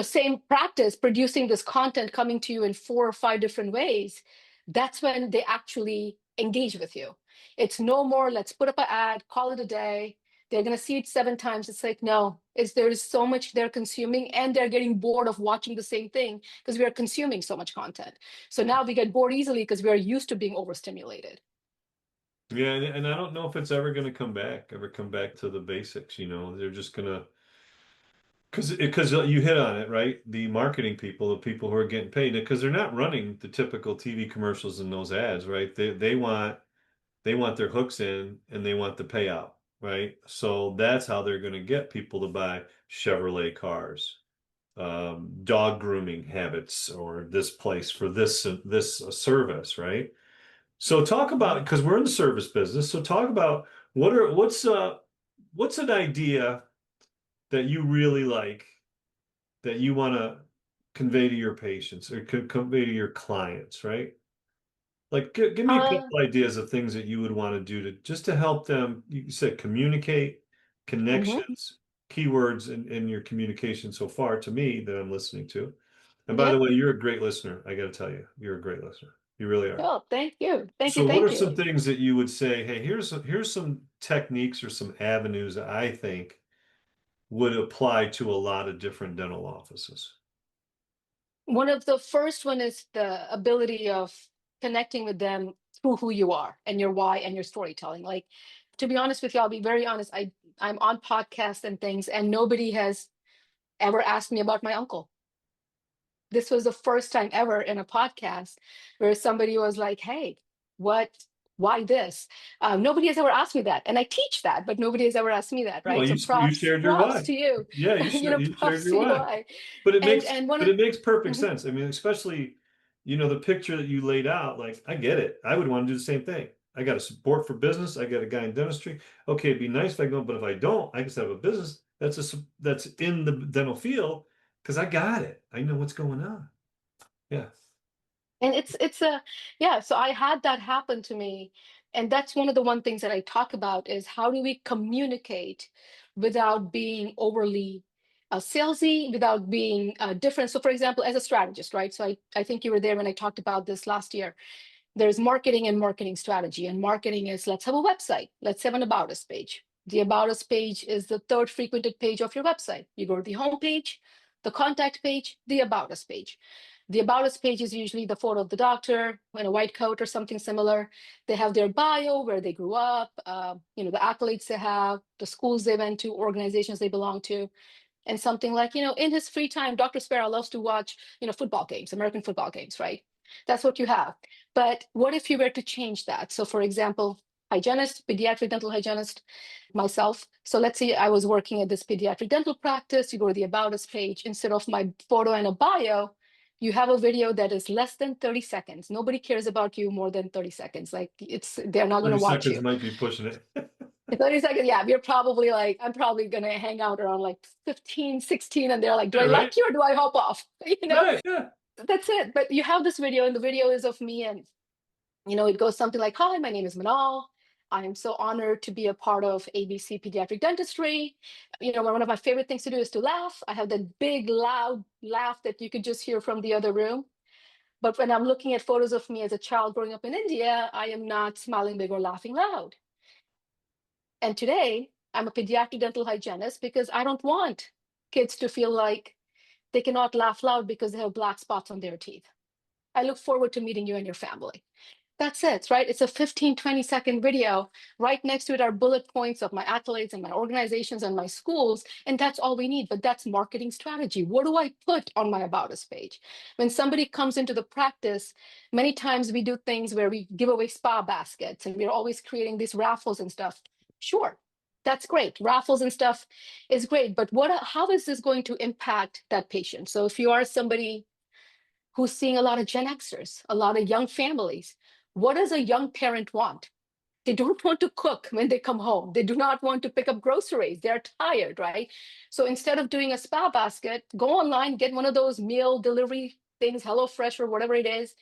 same practice producing this content coming to you in 4 or 5 different ways, that's when they actually engage with you. It's no more, let's put up an ad, call it a day. They're going to see it 7 times. It's like, no, there is so much they're consuming, and they're getting bored of watching the same thing because we are consuming so much content. So now we get bored easily because we are used to being overstimulated. Yeah, and I don't know if it's ever going to come back to the basics. They're just going to, because you hit on it, right? The marketing people, the people who are getting paid, because they're not running the typical TV commercials and those ads, right? They want their hooks in, and they want the payout, right? So that's how they're going to get people to buy Chevrolet cars, dog grooming habits, or this place for this service, right? So talk about, because we're in the service business. So talk about what's an idea that you really like, that you want to convey to your patients or convey to your clients, right? Like, give me a couple ideas of things that you would want to do just to help them. You said communicate, connections, keywords in your communication so far to me that I'm listening to. And by the way, you're a great listener. I got to tell you, you're a great listener. You really are. Oh, thank you. So what are some things that you would say, hey, here's some techniques or some avenues that I think would apply to a lot of different dental offices? One of the first one is the ability of connecting with them through who you are and your why and your storytelling. Like, to be honest with you, I'll be very honest. I'm on podcasts and things, and nobody has ever asked me about my uncle. This was the first time ever in a podcast where somebody was like, hey, why this? Nobody has ever asked me that. And I teach that, but nobody has ever asked me that, right? Well, So you shared your props why. to you. Yeah, you shared Props your to you why. why. But it And makes perfect Mhm. sense. I mean, especially, the picture that you laid out, like, I get it. I would want to do the same thing. I got a support for business. I got a guy in dentistry. Okay, it'd be nice if I go, but if I don't, I just have a business that's in the dental field, because I got it. I know what's going on. Yeah. And so I had that happen to me. And that's one of the one things that I talk about is how do we communicate without being overly salesy, without being different. So for example, as a strategist, right? So I think you were there when I talked about this last year. There's marketing and marketing strategy. And marketing is, let's have a website. Let's have an About Us page. The About Us page is the 3rd frequented page of your website. You go to the home page, the contact page, the About Us page. The About Us page is usually the photo of the doctor in a white coat or something similar. They have their bio, where they grew up, the accolades they have, the schools they went to, organizations they belong to, and something like, in his free time, Dr. Spera loves to watch, football games, American football games, right? That's what you have. But what if you were to change that? So for example, hygienist, pediatric dental hygienist, myself. So let's say I was working at this pediatric dental practice. You go to the About Us page. Instead of my photo and a bio, you have a video that is less than 30 seconds. Nobody cares about you more than 30 seconds. Like, they're not going to watch 30 seconds you. might be pushing it. 30 seconds, yeah. I'm probably going to hang out around like 15, 16, and they're like, do Yeah, I right? like you or do I hop off? Right, yeah. That's it. But you have this video, and the video is of me, and it goes something like, hi, my name is Minal. I am so honored to be a part of ABC Pediatric Dentistry. One of my favorite things to do is to laugh. I have that big, loud laugh that you could just hear from the other room. But when I'm looking at photos of me as a child growing up in India, I am not smiling big or laughing loud. And today, I'm a pediatric dental hygienist because I don't want kids to feel like they cannot laugh loud because they have black spots on their teeth. I look forward to meeting you and your family. That's it, right? It's a 15, 20-second video. Right next to it are bullet points of my accolades and my organizations and my schools. And that's all we need. But that's marketing strategy. What do I put on my About Us page? When somebody comes into the practice, many times we do things where we give away spa baskets and we're always creating these raffles and stuff. Sure, that's great. Raffles and stuff is great. But how is this going to impact that patient? So if you are somebody who's seeing a lot of Gen Xers, a lot of young families, what does a young parent want? They don't want to cook when they come home. They do not want to pick up groceries. They're tired, right? So instead of doing a spa basket, go online, get one of those meal delivery things, HelloFresh or whatever it is,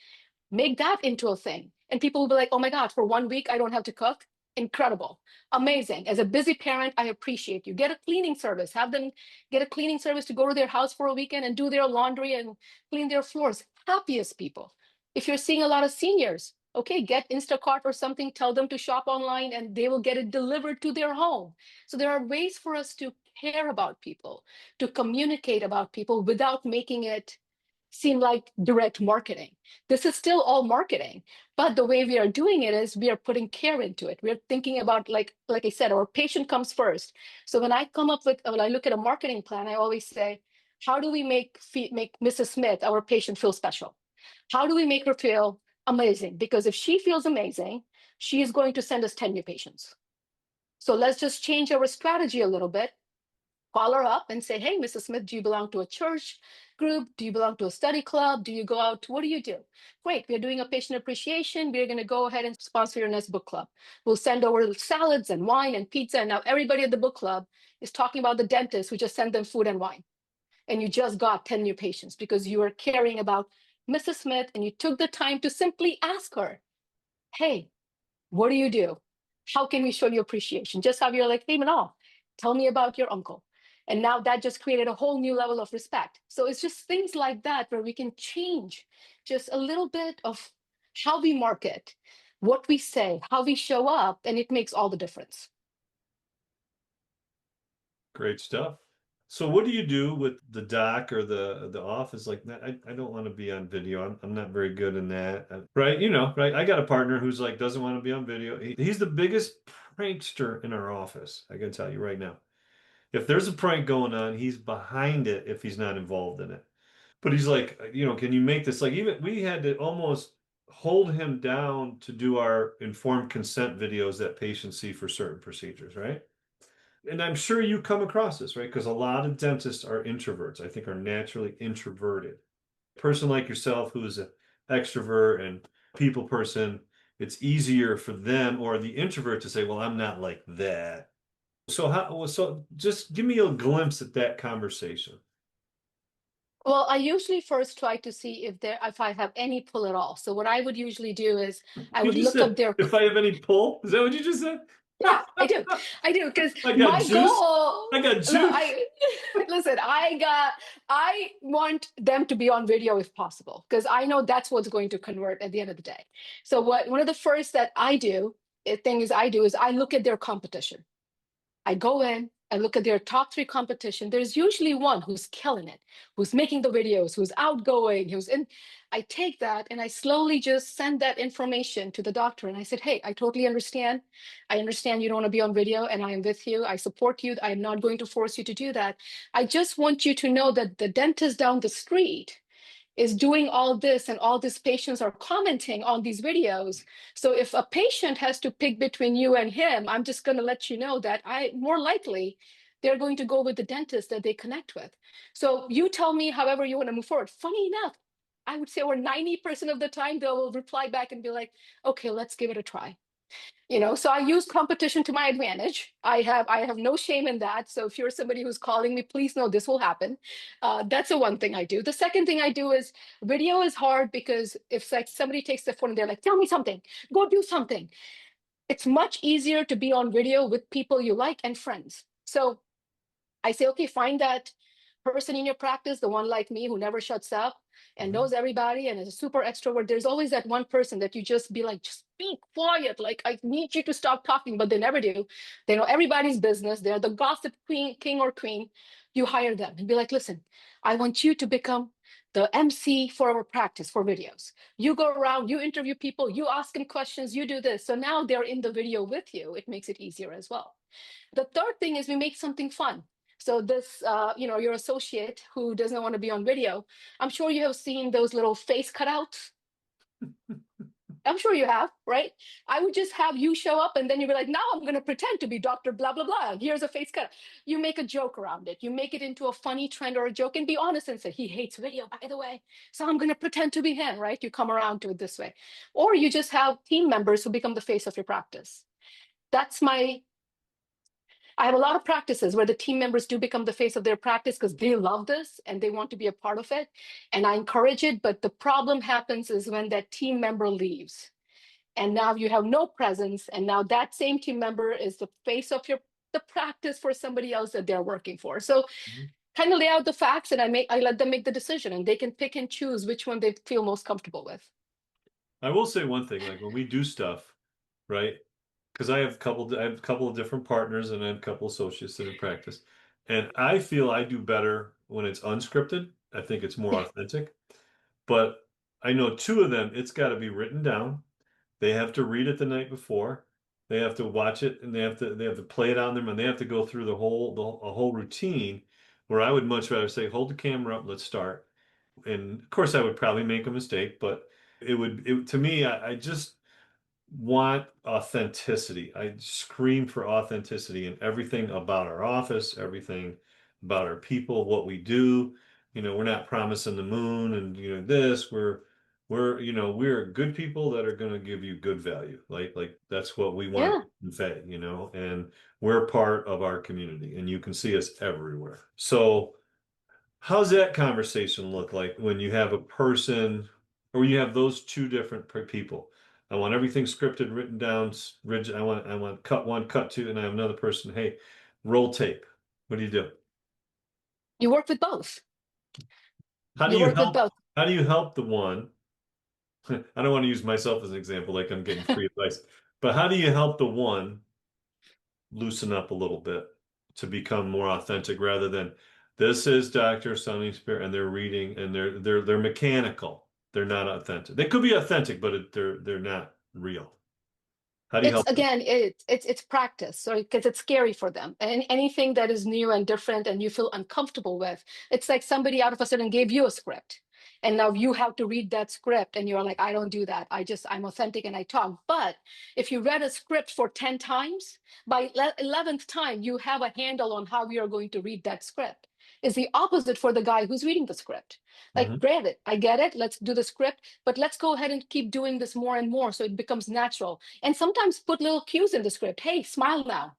make that into a thing. And people will be like, oh my God, for 1 week, I don't have to cook. Incredible. Amazing. As a busy parent, I appreciate you. Get a cleaning service. Have them get a cleaning service to go to their house for a weekend and do their laundry and clean their floors. Happiest people. If you're seeing a lot of seniors, okay, get Instacart or something, tell them to shop online and they will get it delivered to their home. So there are ways for us to care about people, to communicate about people without making it seem like direct marketing. This is still all marketing, but the way we are doing it is we are putting care into it. We're thinking about, like I said, our patient comes first. So when I look at a marketing plan, I always say, how do we make Mrs. Smith, our patient, feel special? How do we make her feel amazing? Because if she feels amazing, she is going to send us 10 new patients. So let's just change our strategy a little bit. Call her up and say, hey, Mrs. Smith, do you belong to a church group? Do you belong to a study club? Do you go out? What do you do? Great, we're doing a patient appreciation. We're going to go ahead and sponsor your next book club. We'll send over salads and wine and pizza. And now everybody at the book club is talking about the dentist who just sent them food and wine. And you just got 10 new patients because you are caring about Mrs. Smith and you took the time to simply ask her, hey, what do you do? How can we show you appreciation? Just how you're like, hey, Manal, tell me about your uncle. And now that just created a whole new level of respect. So it's just things like that where we can change just a little bit of how we market, what we say, how we show up, and it makes all the difference. Great stuff. So what do you do with the doc or the office? Like, I don't want to be on video. I'm not very good in that. Right. Right. I got a partner who's like, doesn't want to be on video. He's the biggest prankster in our office. I can tell you right now. If there's a prank going on, he's behind it if he's not involved in it. But he's like, can you make this? Like, even we had to almost hold him down to do our informed consent videos that patients see for certain procedures, right? And I'm sure you come across this, right? Because a lot of dentists are introverts. I think are naturally introverted. A person like yourself who is an extrovert and people person, it's easier for them or the introvert to say, well, I'm not like that. So just give me a glimpse at that conversation. Well, I usually first try to see if I have any pull at all. So what I would usually do is I would look up their. If I have any pull, is that what you just said? Yeah, I do, because I got my juice. goal. I got juice. No, listen. I want them to be on video if possible, because I know that's what's going to convert at the end of the day. So one of the first that I do things I do is I look at their competition. I go in, I look at their top 3 competition. There's usually one who's killing it, who's making the videos, who's outgoing, I take that and I slowly just send that information to the doctor. And I said, hey, I totally understand. I understand you don't want to be on video and I am with you. I support you. I am not going to force you to do that. I just want you to know that the dentist down the street is doing all this and all these patients are commenting on these videos. So if a patient has to pick between you and him, I'm just going to let you know that more likely they're going to go with the dentist that they connect with. So you tell me however you want to move forward. Funny enough, I would say over 90% of the time, they'll reply back and be like, okay, let's give it a try. So I use competition to my advantage. I have no shame in that. So if you're somebody who's calling me, please know this will happen. That's the one thing I do. The second thing I do is video is hard because if like somebody takes the phone and they're like, tell me something, go do something. It's much easier to be on video with people you like and friends. So I say, okay, find that person in your practice, the one like me who never shuts up and knows everybody and is a super extrovert. There's always that one person that you just be like, just be quiet. Like, I need you to stop talking, but they never do. They know everybody's business. They're the gossip king or queen. You hire them and be like, listen, I want you to become the MC for our practice for videos. You go around, you interview people, you ask them questions, you do this. So now they're in the video with you. It makes it easier as well. The third thing is we make something fun. So this, your associate who doesn't want to be on video, I'm sure you have seen those little face cutouts. I'm sure you have, right? I would just have you show up and then you'd be like, now I'm going to pretend to be Dr. Blah, blah, blah. Here's a face cut. You make a joke around it. You make it into a funny trend or a joke and be honest and say, he hates video, by the way. So I'm going to pretend to be him, right? You come around to it this way. Or you just have team members who become the face of your practice. that's my I have a lot of practices where the team members do become the face of their practice because they love this and they want to be a part of it. And I encourage it. But the problem happens is when that team member leaves and now you have no presence. And now that same team member is the face of the practice for somebody else that they're working for. So kind of lay out the facts and I let them make the decision and they can pick and choose which one they feel most comfortable with. I will say one thing, like when we do stuff, right? Because I have a couple of different partners and I have a couple associates that in practice. And I feel I do better when it's unscripted. I think it's more authentic. But I know two of them, it's got to be written down. They have to read it the night before. They have to watch it and they have to play it on them and they have to go through a whole routine where I would much rather say, hold the camera up, let's start. And of course I would probably make a mistake, but to me, I just want authenticity. I scream for authenticity in everything about our office, everything about our people, what we do. We're not promising the moon and this. We're good people that are going to give you good value. Like that's what we want Yeah. to convey, and we're part of our community and you can see us everywhere. So how's that conversation look like when you have a person or you have those two different people? I want everything scripted, written down, rigid. I want cut one, cut two, and I have another person. Hey, roll tape. What do you do? You work with both. How do You you work with help? both. How do you help the one? I don't want to use myself as an example, like I'm getting free advice, but how do you help the one loosen up a little bit to become more authentic rather than this is Dr. Sonny Spera and they're reading and they're mechanical. They're not authentic. They could be authentic, but they're not real. How do you It's help them? again, it's practice, so because it's scary for them. And anything that is new and different and you feel uncomfortable with, it's like somebody out of a sudden gave you a script. And now you have to read that script and you're like, I don't do that. I'm authentic and I talk. But if you read a script for 10 times, by 11th time, you have a handle on how you are going to read that script. Is the opposite for the guy who's reading the script. Like, Mhm. grab it. I get it. Let's do the script, but let's go ahead and keep doing this more and more so it becomes natural. And sometimes put little cues in the script. Hey, smile now.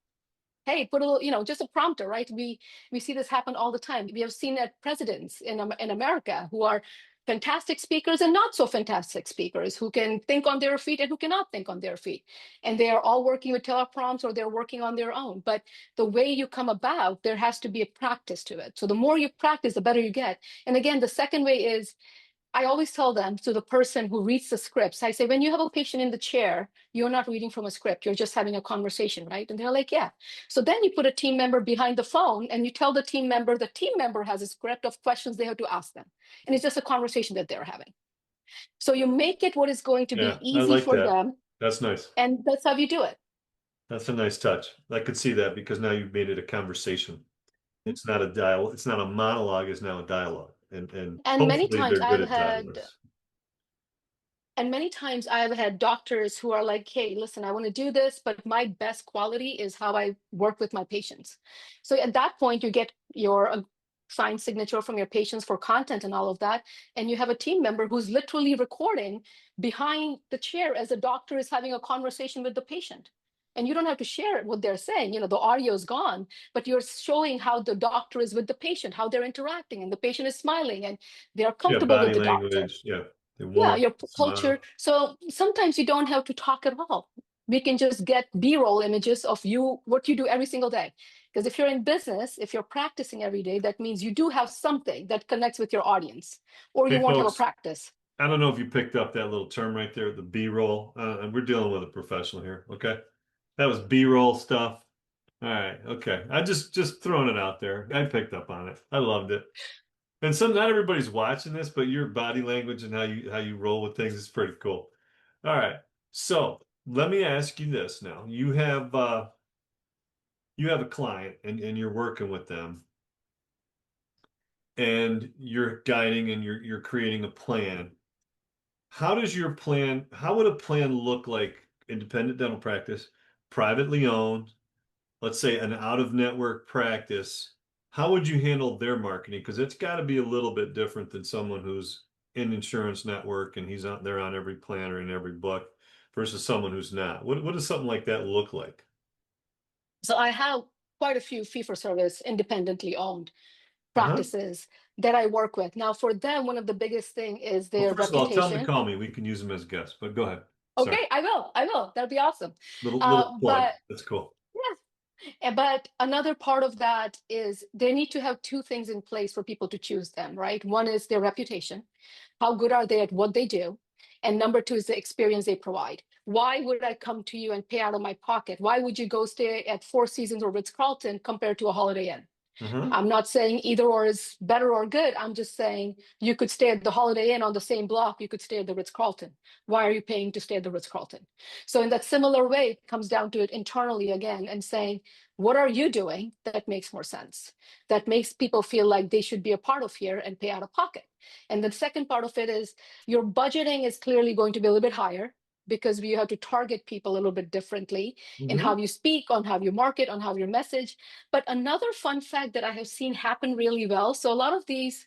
Hey, put a little, just a prompter, right? We see this happen all the time. We have seen that presidents in America who are fantastic speakers and not so fantastic speakers who can think on their feet and who cannot think on their feet. And they are all working with teleprompts or they're working on their own. But the way you come about, there has to be a practice to it. So the more you practice, the better you get. And again, the second way is I always tell them, to the person who reads the scripts, I say, when you have a patient in the chair, you're not reading from a script, you're just having a conversation, right? And they're like, yeah. So then you put a team member behind the phone and you tell the team member has a script of questions they have to ask them. And it's just a conversation that they're having. So you make it what is going to be Yeah, I easy like for that. them. That's nice. And that's how you do it. That's a nice touch. I could see that because now you've made it a conversation. It's not a dialogue. It's not a monologue. It's now a dialogue. And And many hopefully times they're good I've at had dialogues. And many times I've had doctors who are like, hey, listen, I want to do this, but my best quality is how I work with my patients. So at that point, you get your signed signature from your patients for content and all of that. And you have a team member who's literally recording behind the chair as the doctor is having a conversation with the patient. And you don't have to share what they're saying, the audio is gone, but you're showing how the doctor is with the patient, how they're interacting, and the patient is smiling and they're Yeah, comfortable with body the doctor. language. Yeah, they Yeah, warm, your culture. smile. So sometimes you don't have to talk at all. We can just get B-roll images of you, what you do every single day. Because if you're in business, if you're practicing every day, that means you do have something that connects with your audience, or you Hey, won't have a folks, practice. I don't know if you picked up that little term right there, the B-roll. And we're dealing with a professional here, okay? That was B-roll stuff. All right, okay. I just throwing it out there. I picked up on it. I loved it. And not everybody's watching this, but your body language and how you roll with things is pretty cool. All right. So let me ask you this now. You have a client and you're working with them and you're guiding and you're creating a plan. How would a plan look like independent dental practice, privately owned, let's say an out-of-network practice? How would you handle their marketing? Because it's got to be a little bit different than someone who's in insurance network and they're on every plan or in every book versus someone who's not. What does something like that look like? So I have quite a few fee-for-service, independently owned Uh-huh. practices that I work with. Now, for them, one of the biggest thing is Well, their first of all, tell them to reputation. call me. We can use them as guests, but go ahead. Sorry. Okay, I will. I will. That'll be awesome. Little plug. But That's cool. yes, but another part of that is they need to have two things in place for people to choose them, right? One is their reputation. How good are they at what they do? And number two is the experience they provide. Why would I come to you and pay out of my pocket? Why would you go stay at Four Seasons or Ritz-Carlton compared to a Holiday Inn? Uh-huh. I'm not saying either or is better or good. I'm just saying you could stay at the Holiday Inn on the same block. You could stay at the Ritz-Carlton. Why are you paying to stay at the Ritz-Carlton? So in that similar way, it comes down to it internally again and saying, what are you doing that makes more sense? That makes people feel like they should be a part of here and pay out of pocket. And the second part of it is your budgeting is clearly going to be a little bit higher because you have to target people a little bit differently in Mm-hmm. how you speak, on how you market, on how you message. But another fun fact that I have seen happen really well, so a lot of these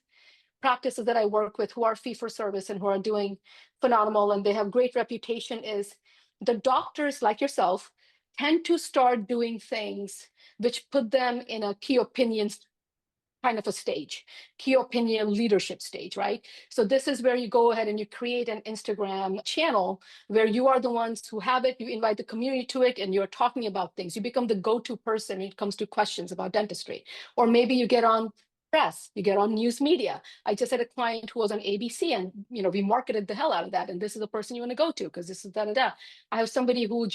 practices that I work with who are fee for service and who are doing phenomenal and they have great reputation is the doctors like yourself tend to start doing things which put them in a key opinion kind of a stage, key opinion leadership stage, right? So this is where you go ahead and you create an Instagram channel where you are the ones who have it, you invite the community to it, and you're talking about things. You become the go-to person when it comes to questions about dentistry. Or maybe you get on press, you get on news media. I just had a client who was on ABC and we marketed the hell out of that. And this is the person you want to go to because this is da da da. I have somebody who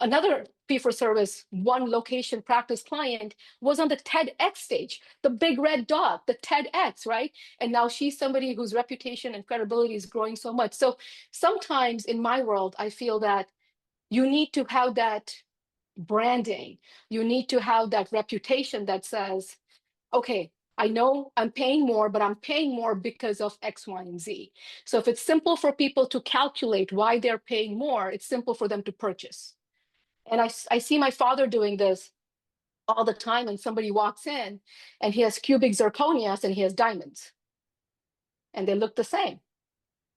another fee for service, one location practice client was on the TEDx stage, the big red dot, the TEDx, right? And now she's somebody whose reputation and credibility is growing so much. So sometimes in my world, I feel that you need to have that branding. You need to have that reputation that says, okay, I know I'm paying more, but I'm paying more because of X, Y, and Z. So if it's simple for people to calculate why they're paying more, it's simple for them to purchase. And I see my father doing this all the time, and somebody walks in and he has cubic zirconias and he has diamonds and they look the same.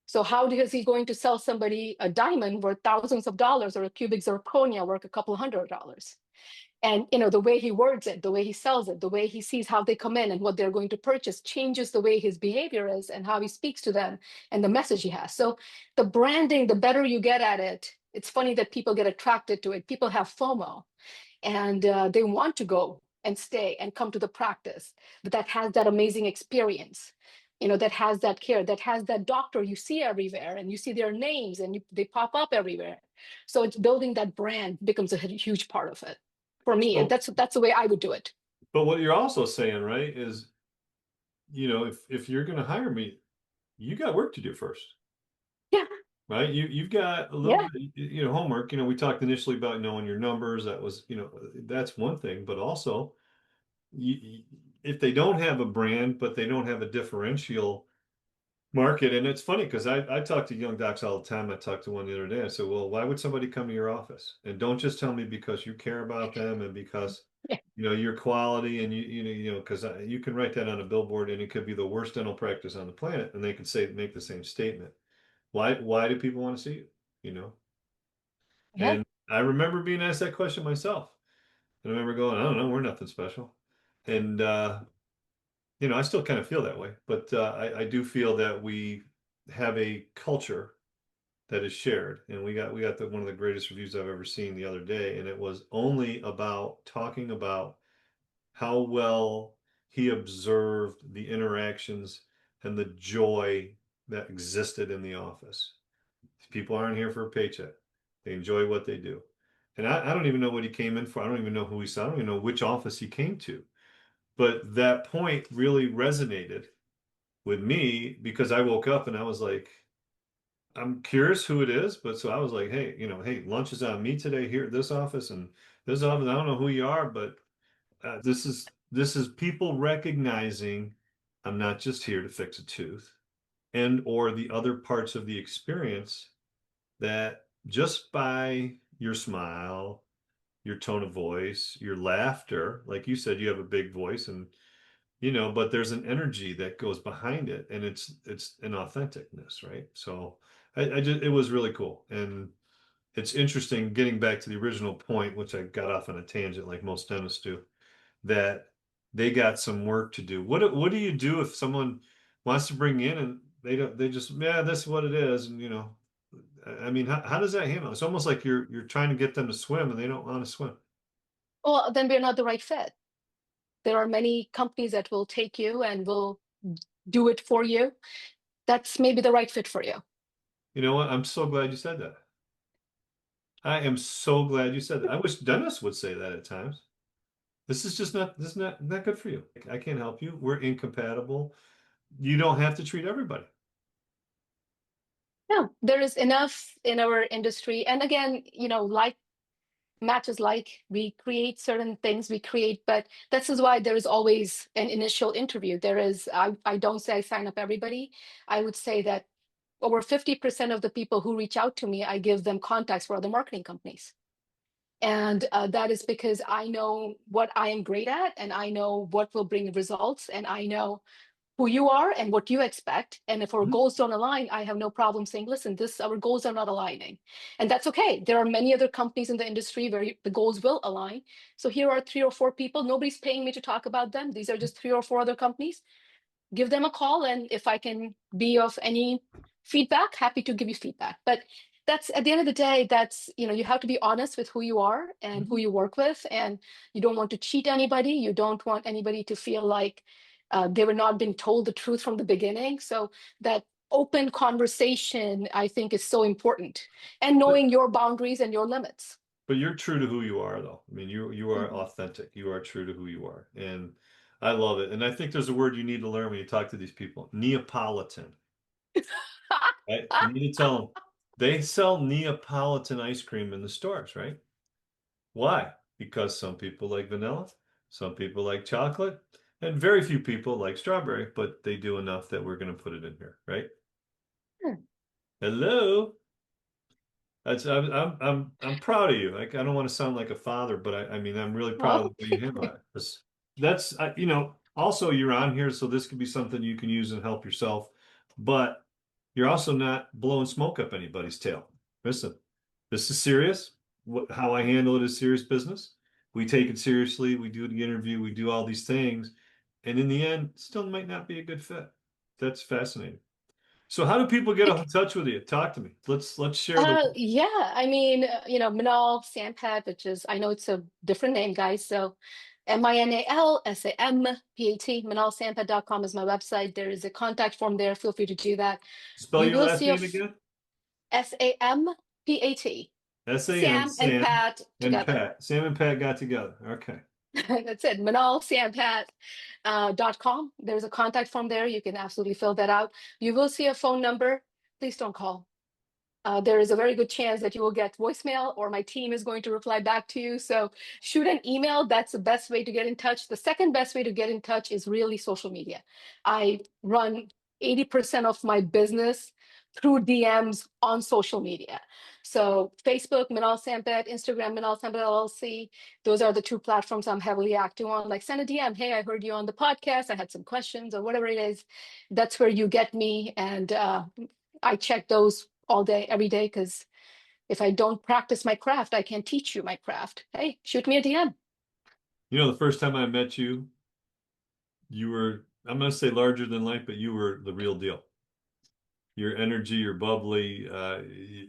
So how is he going to sell somebody a diamond worth thousands of dollars or a cubic zirconia worth a couple $100? And the way he words it, the way he sells it, the way he sees how they come in and what they're going to purchase changes the way his behavior is and how he speaks to them and the message he has. So the branding, the better you get at it, it's funny that people get attracted to it. People have FOMO and they want to go and stay and come to the practice that has that amazing experience, that has that care, that has that doctor you see everywhere and you see their names and they pop up everywhere. So it's building that brand becomes a huge part of it for me, and So, that's the way I would do it. but what you're also saying, right, is, if you're going to hire me, you got work to do first, Yeah, right? You've got a little yeah, bit, homework. We talked initially about knowing your numbers. That was, that's one thing, but also if they don't have a brand, but they don't have a differential market. And it's funny because I talk to young docs all the time. I talked to one the other day. I said, well, why would somebody come to your office? And don't just tell me because you care about them and because yeah, your quality and because you can write that on a billboard and it could be the worst dental practice on the planet and they could make the same statement. Why do people want to see you? You know? yeah, And I remember being asked that question myself. And I remember going, I don't know, we're nothing special. And I still kind of feel that way, but I do feel that we have a culture that is shared, and we got one of the greatest reviews I've ever seen the other day, and it was only about talking about how well he observed the interactions and the joy that existed in the office. People aren't here for a paycheck; they enjoy what they do, and I don't even know what he came in for. I don't even know who he saw. I don't even know which office he came to, but that point really resonated with me because I woke up and I was like, I'm curious who it is, but so I was like, hey, hey, lunch is on me today here at this office and this office. I don't know who you are, but this is people recognizing I'm not just here to fix a tooth and or the other parts of the experience that just by your smile, your tone of voice, your laughter, like you said, you have a big voice and but there's an energy that goes behind it and it's an authenticness, right? So I just it was really cool. And it's interesting getting back to the original point, which I got off on a tangent like most dentists do, that they got some work to do. What do you do if someone wants to bring in and they just, yeah, this is what it is, and I mean, how does that handle? It's almost like you're trying to get them to swim and they don't want to swim. Well, then we're not the right fit. There are many companies that will take you and will do it for you. That's maybe the right fit for you. You know what? I'm so glad you said that. I am so glad you said that. I wish dentists would say that at times. This is not good for you. I can't help you. We're incompatible. You don't have to treat everybody. No, there is enough in our industry. And again, like matches like, we create certain things, but this is why there is always an initial interview. I don't say I sign up everybody. I would say that over 50% of the people who reach out to me, I give them contacts for other marketing companies. And that is because I know what I am great at, and I know what will bring results, and I know who you are and what you expect. And if our goals don't align, I have no problem saying, listen, our goals are not aligning. And that's okay. There are many other companies in the industry where the goals will align. So here are 3 or 4 people. Nobody's paying me to talk about them. These are just 3 or 4 other companies. Give them a call. And if I can be of any feedback, happy to give you feedback. But that's, at the end of the day, that's, you have to be honest with who you are and who you work with. And you don't want to cheat anybody. You don't want anybody to feel like they were not being told the truth from the beginning. So that open conversation, I think, is so important, and knowing your boundaries and your limits. But you're true to who you are, though. I mean, you are authentic. You are true to who you are. And I love it. And I think there's a word you need to learn when you talk to these people: Neapolitan. Right? You need to tell them they sell Neapolitan ice cream in the stores, right? Why? Because some people like vanilla, some people like chocolate, and very few people like strawberry, but they do enough that we're going to put it in here, right? Hello. I'm proud of you. Like, I don't want to sound like a father, but I mean, I'm really proud of the way you handle it. That's also you're on here, so this could be something you can use and help yourself, but you're also not blowing smoke up anybody's tail. Listen, this is serious. How I handle it is serious business. We take it seriously. We do the interview. We do all these things. And in the end, still might not be a good fit. That's fascinating. So how do people get in touch with you? Talk to me. Let's share. Yeah, I mean, Minal Sampat, which is, I know it's a different name, guys. So MINALSAMPAT, minalsampat.com is my website. There is a contact form there. Feel free to do that. Spell your last name again? SAMPAT. Sam and Pat together. Pat. Sam and Pat got together. Okay. That's it. minalsampat.com. There's a contact form there. You can absolutely fill that out. You will see a phone number. Please don't call. There is a very good chance that you will get voicemail, or my team is going to reply back to you. So shoot an email. That's the best way to get in touch. The second best way to get in touch is really social media. I run 80% of my business through DMs on social media. So Facebook, Minal Sampat, Instagram, Minal Sampat LLC. Those are the 2 platforms I'm heavily active on. Like, send a DM. Hey, I heard you on the podcast. I had some questions, or whatever it is. That's where you get me. And I check those all day, every day, because if I don't practice my craft, I can't teach you my craft. Hey, shoot me a DM. The first time I met you, you were, I'm going to say larger than life, but you were the real deal. Your energy, you're bubbly,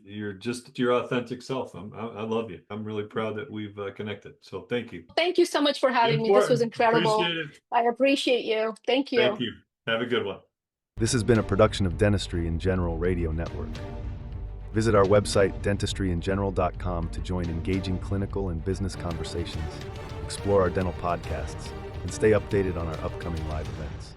you're just your authentic self. I love you. I'm really proud that we've connected. So thank you. Thank you so much for having me. This was incredible. Appreciate it. I appreciate you. Thank you. Thank you. Have a good one. This has been a production of Dentistry in General Radio Network. Visit our website, dentistryingeneral.com, to join engaging clinical and business conversations, explore our dental podcasts, and stay updated on our upcoming live events.